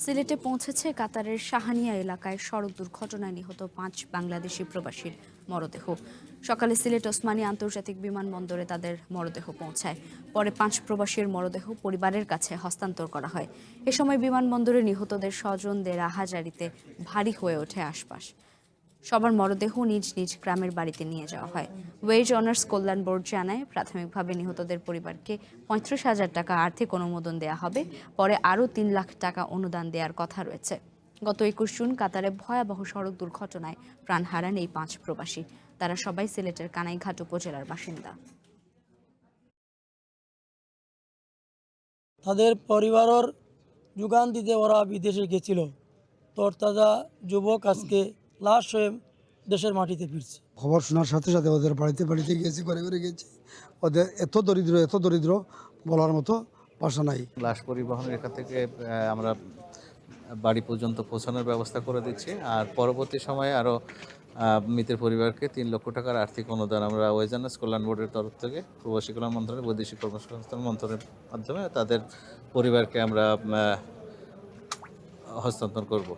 সিলেটে পৌঁছেছে কাতারের শাহানিয়া এলাকায় সড়ক দুর্ঘটনায় নিহত ৫ বাংলাদেশি প্রবাসীর মরদেহ। সকালে সিলেট ওসমানী আন্তর্জাতিক বিমানবন্দরে তাদের মরদেহ পৌঁছায়। পরে ৫ প্রবাসীর মরদেহ পরিবারের কাছে হস্তান্তর করা হয়। এ সময় বিমানবন্দরে নিহতদের স্বজনদের আহাজারিতে ভারী হয়ে ওঠে আশপাশ। সবার মরদেহ নিজ নিজ গ্রামের বাড়িতে নিয়ে যাওয়া হয়। ওয়েজ অনার্স কল্যাণ বোর্ড জানায়, প্রাথমিকভাবে নিহতদের পরিবারকে ৩৫,০০০ টাকা আর্থিক অনুমোদন দেওয়া হবে। পরে আরও ৩ লাখ টাকা অনুদান দেওয়ার কথা রয়েছে। গত ২১ জুন কাতারে ভয়াবহ সড়ক দুর্ঘটনায় প্রাণ হারান এই ৫ প্রবাসী। তারা সবাই সিলেটের কানাইঘাট উপজেলার বাসিন্দা। তাদের পরিবারের যোগান দিতে ওরা বিদেশে গেছিল। তরতাজা যুবক আজকে লাশ হয়ে দেশের মাটিতে ফিরছে। খবর শোনার সাথে সাথে ওদের বাড়িতে বাড়িতে গেছি, ঘরে ঘরে গেছি। ওদের এত দরিদ্র বলার মতো ভাষা নাই। লাশ পরিবহনের এখান থেকে আমরা বাড়ি পর্যন্ত পৌঁছানোর ব্যবস্থা করে দিচ্ছি। আর পরবর্তী সময়ে আরও মৃতের পরিবারকে ৩ লক্ষ টাকার আর্থিক অনুদান আমরা ওয়েজার্নাস কল্যাণ বোর্ডের তরফ থেকে প্রবাসী কল্যাণ মন্ত্রণালয়, বৈদেশিক কর্মসংস্থান মন্ত্রণালয়ের মাধ্যমে তাদের পরিবারকে আমরা হস্তান্তর করব।